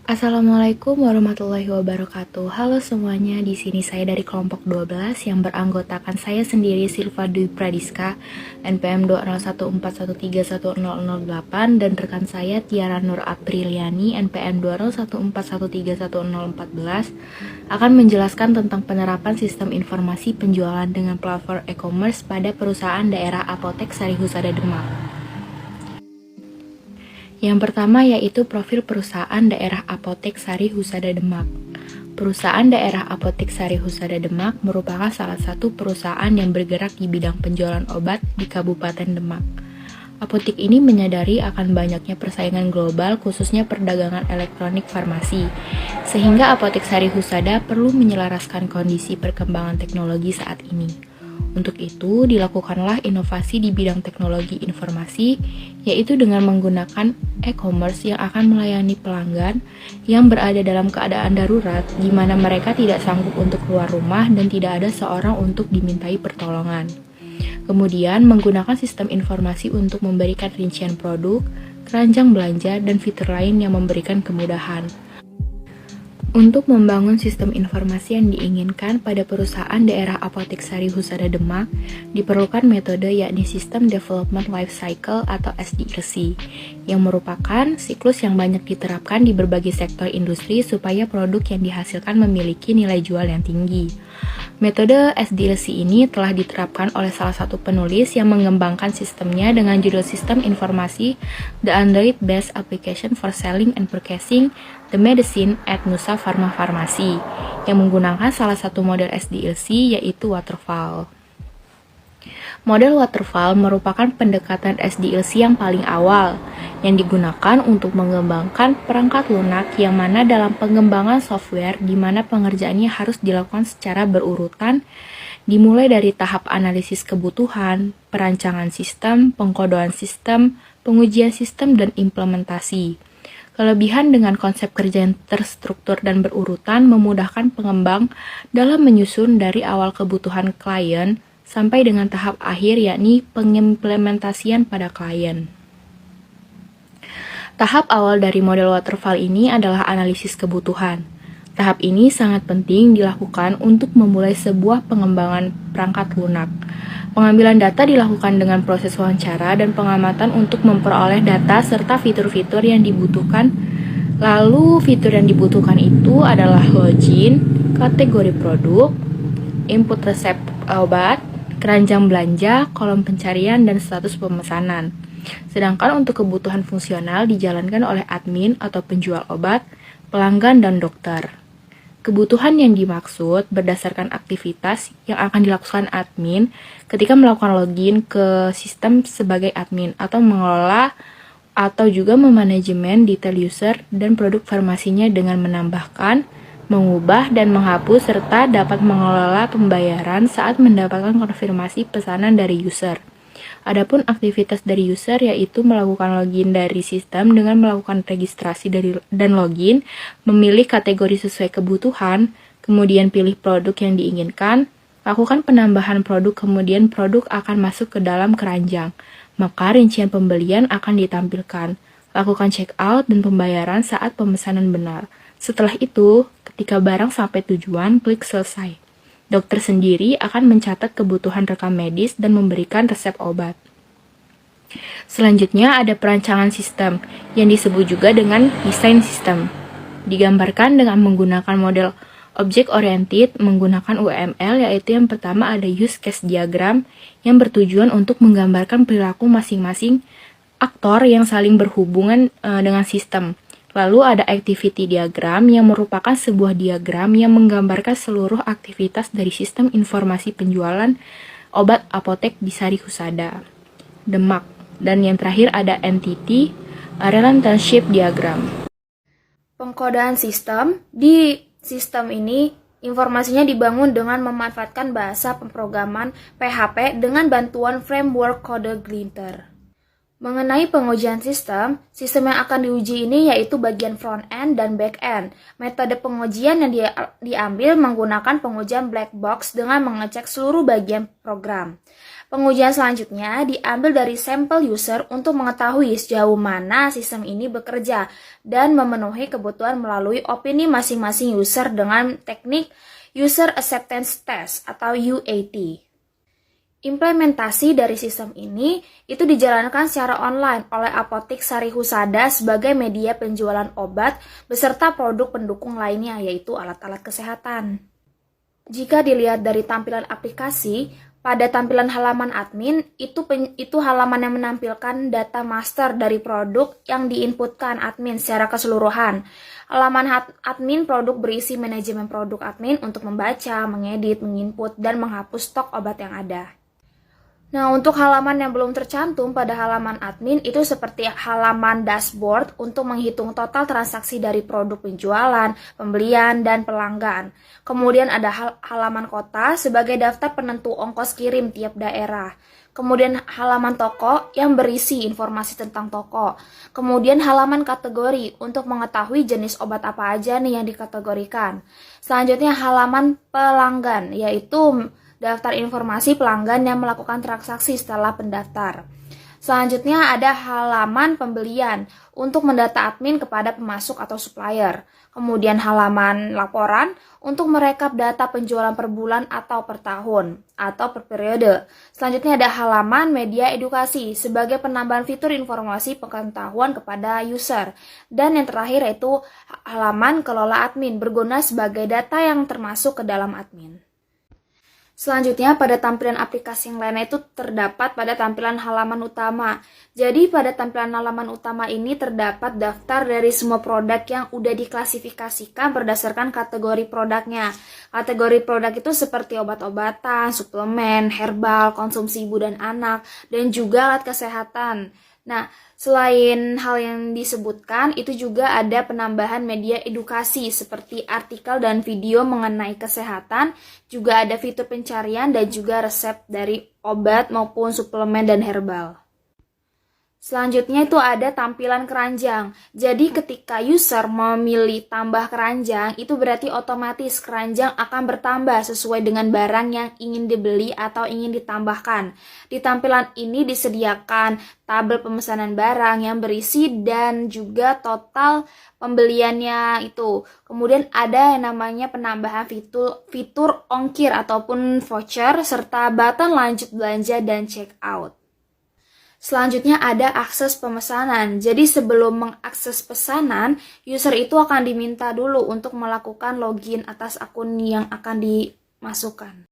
Assalamualaikum warahmatullahi wabarakatuh. Halo semuanya, di sini saya dari kelompok 12 yang beranggotakan saya sendiri Silva Dwi Pradiska, NPM 20141310008 dan rekan saya Tiara Nur Apriliani, NPM 20141310014 akan menjelaskan tentang penerapan sistem informasi penjualan dengan platform e-commerce pada perusahaan daerah Apotek Sari Husada Demak. Yang pertama yaitu profil perusahaan daerah Apotek Sari Husada Demak. Perusahaan daerah Apotek Sari Husada Demak merupakan salah satu perusahaan yang bergerak di bidang penjualan obat di Kabupaten Demak. Apotek ini menyadari akan banyaknya persaingan global khususnya perdagangan elektronik farmasi, sehingga Apotek Sari Husada perlu menyelaraskan kondisi perkembangan teknologi saat ini. Untuk itu, dilakukanlah inovasi di bidang teknologi informasi, yaitu dengan menggunakan e-commerce yang akan melayani pelanggan yang berada dalam keadaan darurat, di mana mereka tidak sanggup untuk keluar rumah dan tidak ada seorang untuk dimintai pertolongan. Kemudian, menggunakan sistem informasi untuk memberikan rincian produk, keranjang belanja, dan fitur lain yang memberikan kemudahan. Untuk membangun sistem informasi yang diinginkan pada perusahaan daerah Apotek Sari Husada Demak, diperlukan metode yakni System Development Life Cycle atau SDLC, yang merupakan siklus yang banyak diterapkan di berbagai sektor industri supaya produk yang dihasilkan memiliki nilai jual yang tinggi. Metode SDLC ini telah diterapkan oleh salah satu penulis yang mengembangkan sistemnya dengan judul Sistem Informasi The Android-Based Application for Selling and Purchasing the Medicine at Nusa Pharma Pharmacy, yang menggunakan salah satu model SDLC yaitu Waterfall. Model Waterfall merupakan pendekatan SDLC yang paling awal, yang digunakan untuk mengembangkan perangkat lunak yang mana dalam pengembangan software di mana pengerjaannya harus dilakukan secara berurutan, dimulai dari tahap analisis kebutuhan, perancangan sistem, pengkodoan sistem, pengujian sistem, dan implementasi. Kelebihan dengan konsep kerja yang terstruktur dan berurutan memudahkan pengembang dalam menyusun dari awal kebutuhan klien sampai dengan tahap akhir yakni pengimplementasian pada klien. Tahap awal dari model waterfall ini adalah analisis kebutuhan. Tahap ini sangat penting dilakukan untuk memulai sebuah pengembangan perangkat lunak. Pengambilan data dilakukan dengan proses wawancara dan pengamatan untuk memperoleh data serta fitur-fitur yang dibutuhkan. Lalu fitur yang dibutuhkan itu adalah login, kategori produk, input resep obat, keranjang belanja, kolom pencarian, dan status pemesanan. Sedangkan untuk kebutuhan fungsional dijalankan oleh admin atau penjual obat, pelanggan, dan dokter. Kebutuhan yang dimaksud berdasarkan aktivitas yang akan dilakukan admin ketika melakukan login ke sistem sebagai admin atau mengelola atau juga memanajemen detail user dan produk farmasinya dengan menambahkan, mengubah, dan menghapus serta dapat mengelola pembayaran saat mendapatkan konfirmasi pesanan dari user. Adapun aktivitas dari user yaitu melakukan login dari sistem dengan melakukan registrasi dan login, memilih kategori sesuai kebutuhan, kemudian pilih produk yang diinginkan, lakukan penambahan produk, kemudian produk akan masuk ke dalam keranjang, maka rincian pembelian akan ditampilkan. Lakukan check out dan pembayaran saat pemesanan benar. Setelah itu, ketika barang sampai tujuan, klik selesai. Dokter sendiri akan mencatat kebutuhan rekam medis dan memberikan resep obat. Selanjutnya ada perancangan sistem, yang disebut juga dengan desain sistem. Digambarkan dengan menggunakan model object oriented menggunakan UML, yaitu yang pertama ada use case diagram yang bertujuan untuk menggambarkan perilaku masing-masing aktor yang saling berhubungan dengan sistem. Lalu ada activity diagram yang merupakan sebuah diagram yang menggambarkan seluruh aktivitas dari sistem informasi penjualan obat apotek di Sari Husada Demak. Dan yang terakhir ada entity relationship diagram. Pengkodaan sistem. Di sistem ini, informasinya dibangun dengan memanfaatkan bahasa pemrograman PHP dengan bantuan framework kode Glinter. Mengenai pengujian sistem yang akan diuji ini yaitu bagian front-end dan back-end. Metode pengujian yang diambil menggunakan pengujian black box dengan mengecek seluruh bagian program. Pengujian selanjutnya diambil dari sampel user untuk mengetahui sejauh mana sistem ini bekerja dan memenuhi kebutuhan melalui opini masing-masing user dengan teknik User Acceptance Test atau UAT. Implementasi dari sistem ini itu dijalankan secara online oleh Apotik Sari Husada sebagai media penjualan obat beserta produk pendukung lainnya yaitu alat-alat kesehatan. Jika dilihat dari tampilan aplikasi, pada tampilan halaman admin, itu halaman yang menampilkan data master dari produk yang diinputkan admin secara keseluruhan. Halaman admin produk berisi manajemen produk admin untuk membaca, mengedit, menginput, dan menghapus stok obat yang ada. Nah, untuk halaman yang belum tercantum pada halaman admin itu seperti halaman dashboard untuk menghitung total transaksi dari produk penjualan, pembelian, dan pelanggan. Kemudian ada halaman kota sebagai daftar penentu ongkos kirim tiap daerah. Kemudian halaman toko yang berisi informasi tentang toko. Kemudian halaman kategori untuk mengetahui jenis obat apa aja nih yang dikategorikan. Selanjutnya halaman pelanggan yaitu daftar informasi pelanggan yang melakukan transaksi setelah pendaftar. Selanjutnya ada halaman pembelian untuk mendata admin kepada pemasok atau supplier. Kemudian halaman laporan untuk merekap data penjualan per bulan atau per tahun atau per periode. Selanjutnya ada halaman media edukasi sebagai penambahan fitur informasi pengetahuan kepada user. Dan yang terakhir yaitu halaman kelola admin berguna sebagai data yang termasuk ke dalam admin. Selanjutnya, pada tampilan aplikasi yang lainnya itu terdapat pada tampilan halaman utama. Jadi, pada tampilan halaman utama ini terdapat daftar dari semua produk yang udah diklasifikasikan berdasarkan kategori produknya. Kategori produk itu seperti obat-obatan, suplemen, herbal, konsumsi ibu dan anak, dan juga alat kesehatan. Nah, selain hal yang disebutkan, itu juga ada penambahan media edukasi seperti artikel dan video mengenai kesehatan, juga ada fitur pencarian dan juga resep dari obat maupun suplemen dan herbal. Selanjutnya itu ada tampilan keranjang. Jadi ketika user memilih tambah keranjang, itu berarti otomatis keranjang akan bertambah sesuai dengan barang yang ingin dibeli atau ingin ditambahkan. Di tampilan ini disediakan tabel pemesanan barang yang berisi dan juga total pembeliannya itu. Kemudian ada yang namanya penambahan fitur ongkir ataupun voucher serta button lanjut belanja dan check out. Selanjutnya ada akses pemesanan. Jadi sebelum mengakses pesanan, user itu akan diminta dulu untuk melakukan login atas akun yang akan dimasukkan.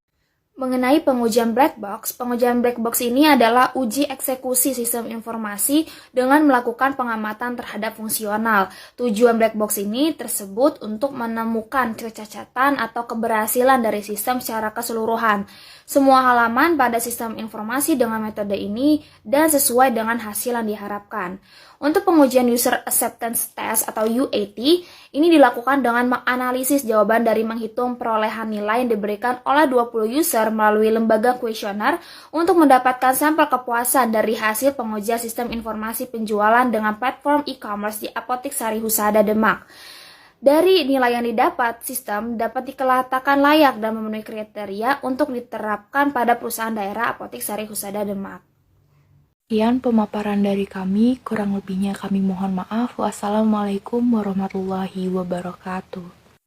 Mengenai pengujian black box ini adalah uji eksekusi sistem informasi dengan melakukan pengamatan terhadap fungsional. Tujuan black box ini tersebut untuk menemukan kecacatan atau keberhasilan dari sistem secara keseluruhan. Semua halaman pada sistem informasi dengan metode ini dan sesuai dengan hasil yang diharapkan. Untuk pengujian User Acceptance Test atau UAT, ini dilakukan dengan menganalisis jawaban dari menghitung perolehan nilai yang diberikan oleh 20 user melalui lembaga kuesioner untuk mendapatkan sampel kepuasan dari hasil pengujian sistem informasi penjualan dengan platform e-commerce di Apotik Sari Husada Demak. Dari nilai yang didapat, sistem dapat dikatakan layak dan memenuhi kriteria untuk diterapkan pada perusahaan daerah Apotik Sari Husada Demak. Sekian pemaparan dari kami, kurang lebihnya kami mohon maaf. Wassalamualaikum warahmatullahi wabarakatuh.